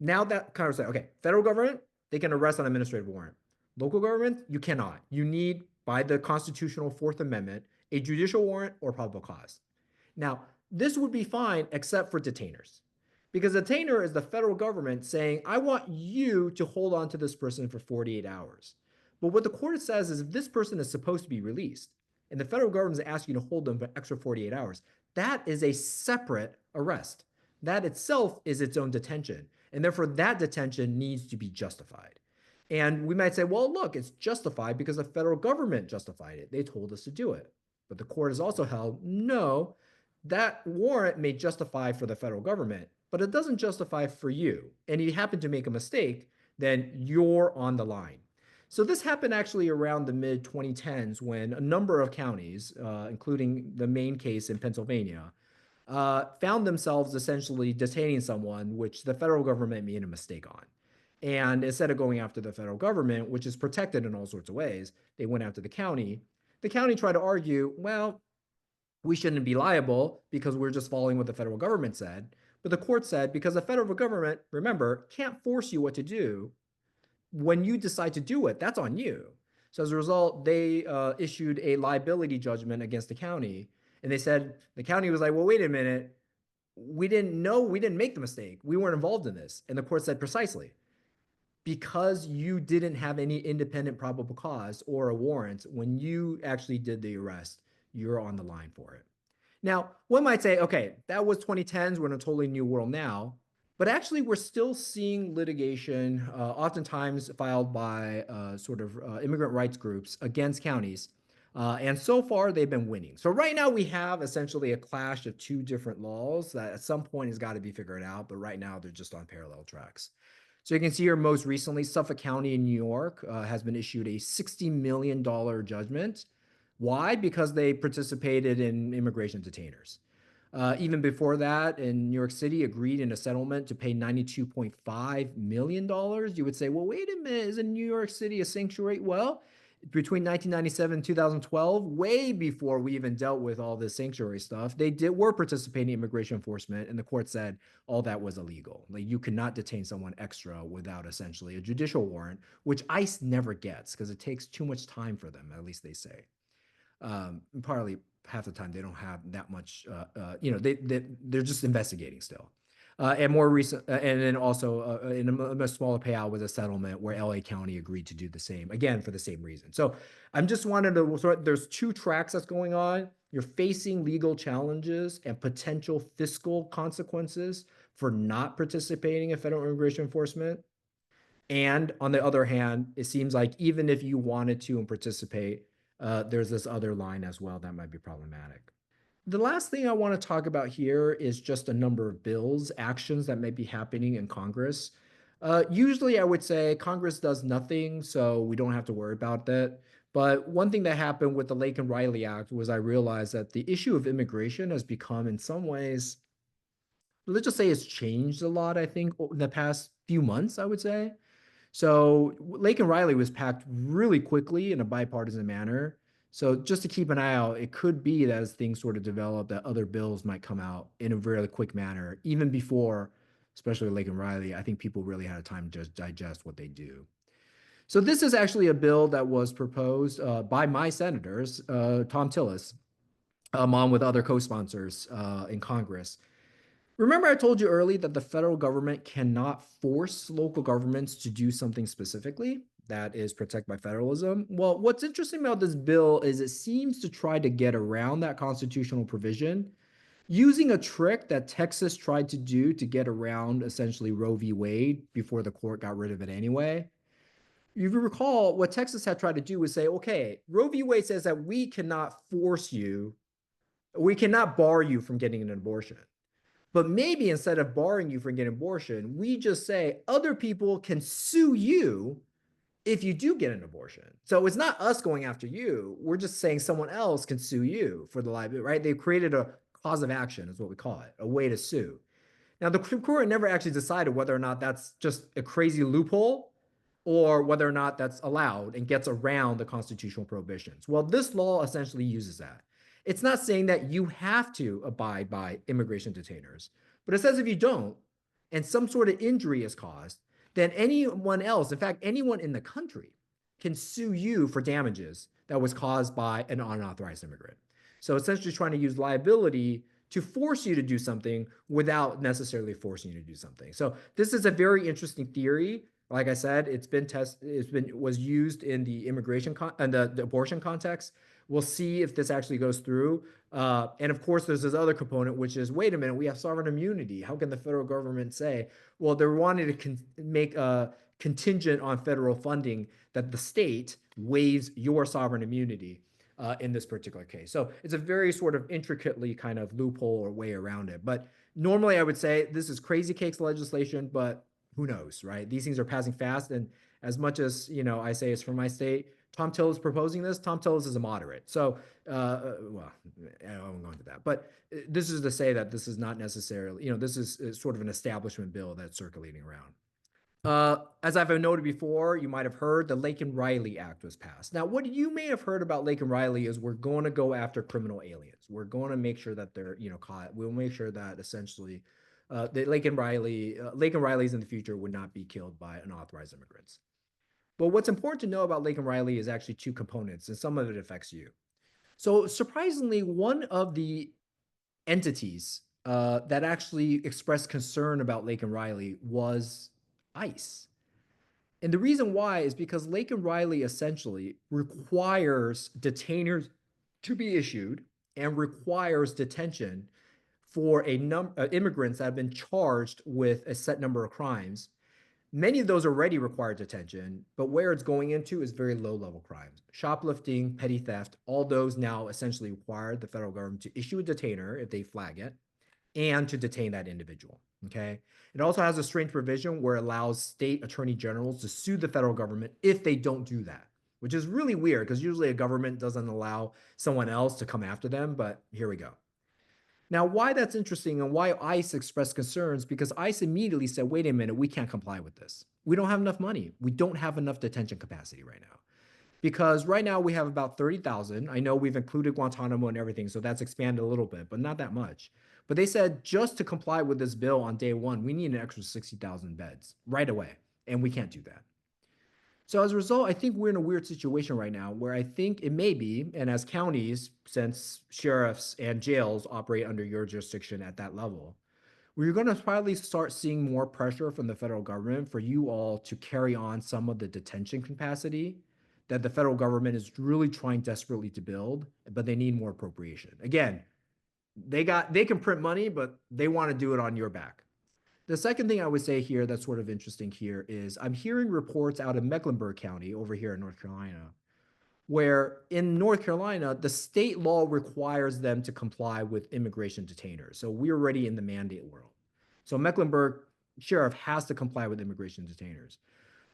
that kind of say, okay, federal government, they can arrest on administrative warrant. Local government, you cannot. You need, by the constitutional Fourth Amendment, a judicial warrant or probable cause. Now, this would be fine except for detainers. Because a detainer is the federal government saying, I want you to hold on to this person for 48 hours. But what the court says is if this person is supposed to be released, and the federal government is asking you to hold them for extra 48 hours, that is a separate arrest. That itself is its own detention. And therefore, that detention needs to be justified. And we might say, well, look, it's justified because the federal government justified it. They told us to do it. But the court has also held, no, that warrant may justify for the federal government, but it doesn't justify for you. And you happen to make a mistake, then you're on the line. So this happened actually around the mid-2010s when a number of counties, including the main case in Pennsylvania, found themselves essentially detaining someone which the federal government made a mistake on. And instead of going after the federal government, which is protected in all sorts of ways, they went after the county. The county tried to argue, well, we shouldn't be liable because we're just following what the federal government said. But the court said, because the federal government, remember, can't force you what to do. When you decide to do it, that's on you. So as a result, they issued a liability judgment against the county. And they said, the county was like, well, wait a minute. we didn't know, we didn't make the mistake. We weren't involved in this. And the court said precisely, because you didn't have any independent probable cause or a warrant when you actually did the arrest, you're on the line for it. Now, one might say, okay, that was 2010s. We're in a totally new world now. But actually, we're still seeing litigation, oftentimes filed by immigrant rights groups against counties. And so far, they've been winning. So right now, we have essentially a clash of two different laws that at some point has got to be figured out. But right now, they're just on parallel tracks. So you can see here most recently, Suffolk County in New York has been issued a $60 million judgment. Why? Because they participated in immigration detainers. Even before that, in New York City, agreed in a settlement to pay $92.5 million. You would say, well, wait a minute, isn't New York City a sanctuary? Well, between 1997 and 2012, way before we even dealt with all this sanctuary stuff, they were participating in immigration enforcement, and the court said all that was illegal. Like, you cannot detain someone extra without essentially a judicial warrant, which ICE never gets because it takes too much time for them, at least they say. Partly half the time they don't have that much, they're just investigating still. And more recent, and then also in a much smaller payout was a settlement where LA County agreed to do the same, again, for the same reason. So I'm just wanted to there's two tracks that's going on. You're facing legal challenges and potential fiscal consequences for not participating in federal immigration enforcement. And on the other hand, it seems like even if you wanted to and participate, there's this other line as well that might be problematic. The last thing I want to talk about here is just a number of bills, actions that may be happening in Congress. Usually I would say Congress does nothing, so we don't have to worry about that. But one thing that happened with the Lake and Riley Act was I realized that the issue of immigration has become, in some ways, let's just say it's changed a lot, I think, in the past few months, I would say. So Lake and Riley was packed really quickly in a bipartisan manner. So just to keep an eye out, it could be that as things sort of develop, that other bills might come out in a very quick manner, even before, especially Lake and Riley. I think people really had time to just digest what they do. So this is actually a bill that was proposed by my senators, Tom Tillis, along with other co-sponsors in Congress. Remember I told you earlier that the federal government cannot force local governments to do something specifically that is protected by federalism? Well, what's interesting about this bill is it seems to try to get around that constitutional provision using a trick that Texas tried to do to get around essentially Roe v. Wade before the court got rid of it anyway. If you recall, what Texas had tried to do was say, okay, Roe v. Wade says that we cannot force you, we cannot bar you from getting an abortion. But maybe instead of barring you from getting an abortion, we just say other people can sue you if you do get an abortion. So it's not us going after you. We're just saying someone else can sue you for the liability, right? They've created a cause of action is what we call it, a way to sue. Now, the Supreme Court never actually decided whether or not that's just a crazy loophole or whether or not that's allowed and gets around the constitutional prohibitions. Well, this law essentially uses that. It's not saying that you have to abide by immigration detainers, but it says if you don't, and some sort of injury is caused, then anyone else, in fact, anyone in the country can sue you for damages that was caused by an unauthorized immigrant. So essentially trying to use liability to force you to do something without necessarily forcing you to do something. So this is a very interesting theory. Like I said, was used in the immigration and the abortion context. We'll see if this actually goes through. And of course, there's this other component, which is, wait a minute, we have sovereign immunity. How can the federal government say, well, they're wanting to make a contingent on federal funding that the state waives your sovereign immunity in this particular case? So it's a very sort of intricately kind of loophole or way around it. But normally I would say this is crazy cakes legislation, but who knows, right? These things are passing fast. And as much as, I say it's from my state, Tom Tillis proposing this. Tom Tillis is a moderate. So, well, I won't go into that. But this is to say that this is not necessarily, this is sort of an establishment bill that's circulating around. As I've noted before, you might have heard the Lake and Riley Act was passed. Now, what you may have heard about Lake and Riley is we're going to go after criminal aliens. We're going to make sure that they're, caught. We'll make sure that essentially the Lake and Riley's in the future would not be killed by unauthorized immigrants. But what's important to know about Lake and Riley is actually two components, and some of it affects you. So surprisingly, one of the entities that actually expressed concern about Laken Riley was ICE. And the reason why is because Laken Riley essentially requires detainers to be issued and requires detention for a number immigrants that have been charged with a set number of crimes. Many of those already require detention, but where it's going into is very low-level crimes. Shoplifting, petty theft, all those now essentially require the federal government to issue a detainer if they flag it and to detain that individual, okay? It also has a strange provision where it allows state attorney generals to sue the federal government if they don't do that, which is really weird because usually a government doesn't allow someone else to come after them, but here we go. Now, why that's interesting and why ICE expressed concerns, because ICE immediately said, wait a minute, we can't comply with this. We don't have enough money. We don't have enough detention capacity right now. Because right now we have about 30,000. I know we've included Guantanamo and everything, so that's expanded a little bit, but not that much. But they said just to comply with this bill on day one, we need an extra 60,000 beds right away, and we can't do that. So as a result, I think we're in a weird situation right now where I think it may be, and as counties, since sheriffs and jails operate under your jurisdiction at that level, we're going to probably start seeing more pressure from the federal government for you all to carry on some of the detention capacity that the federal government is really trying desperately to build, but they need more appropriation. Again, they can print money, but they want to do it on your back. The second thing I would say here that's sort of interesting here is I'm hearing reports out of Mecklenburg County over here in North Carolina, where in North Carolina, the state law requires them to comply with immigration detainers. So we're already in the mandate world. So Mecklenburg sheriff has to comply with immigration detainers.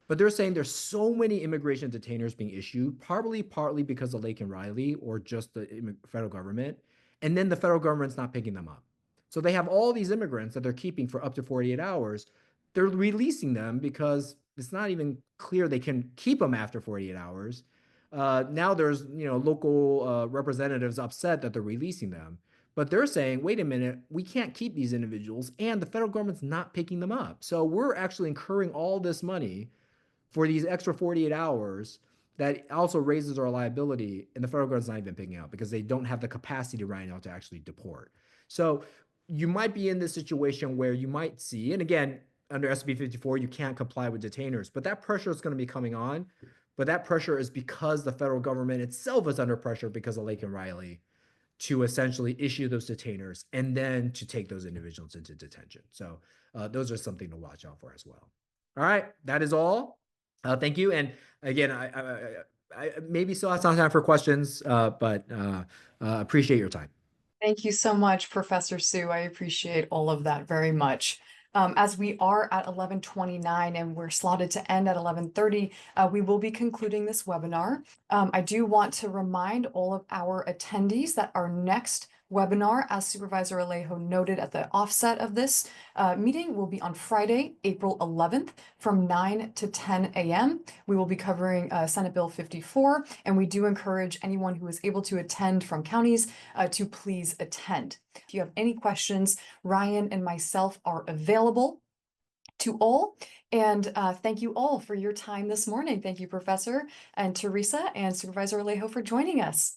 But they're saying there's so many immigration detainers being issued, partly because of Laken Riley or just the federal government, and then the federal government's not picking them up. So they have all these immigrants that they're keeping for up to 48 hours. They're releasing them because it's not even clear they can keep them after 48 hours. Now there's local representatives upset that they're releasing them. But they're saying, wait a minute, we can't keep these individuals, and the federal government's not picking them up. So we're actually incurring all this money for these extra 48 hours that also raises our liability, and the federal government's not even picking up because they don't have the capacity right now to actually deport. So you might be in this situation where you might see, and again, under SB 54, you can't comply with detainers, but that pressure is going to be coming on. But that pressure is because the federal government itself is under pressure because of Laken Riley to essentially issue those detainers and then to take those individuals into detention. So those are something to watch out for as well. All right, that is all. Thank you. And again, I maybe still have some time for questions, but appreciate your time. Thank you so much, Professor Sue. I appreciate all of that very much. As we are at 11:29 and we're slotted to end at 11:30, we will be concluding this webinar. I do want to remind all of our attendees that our next webinar, as Supervisor Alejo noted at the offset of this meeting, will be on Friday, April 11th from 9 to 10 a.m. We will be covering Senate Bill 54, and we do encourage anyone who is able to attend from counties to please attend. If you have any questions, Ryan and myself are available to all. And thank you all for your time this morning. Thank you, Professor and Theresa and Supervisor Alejo for joining us.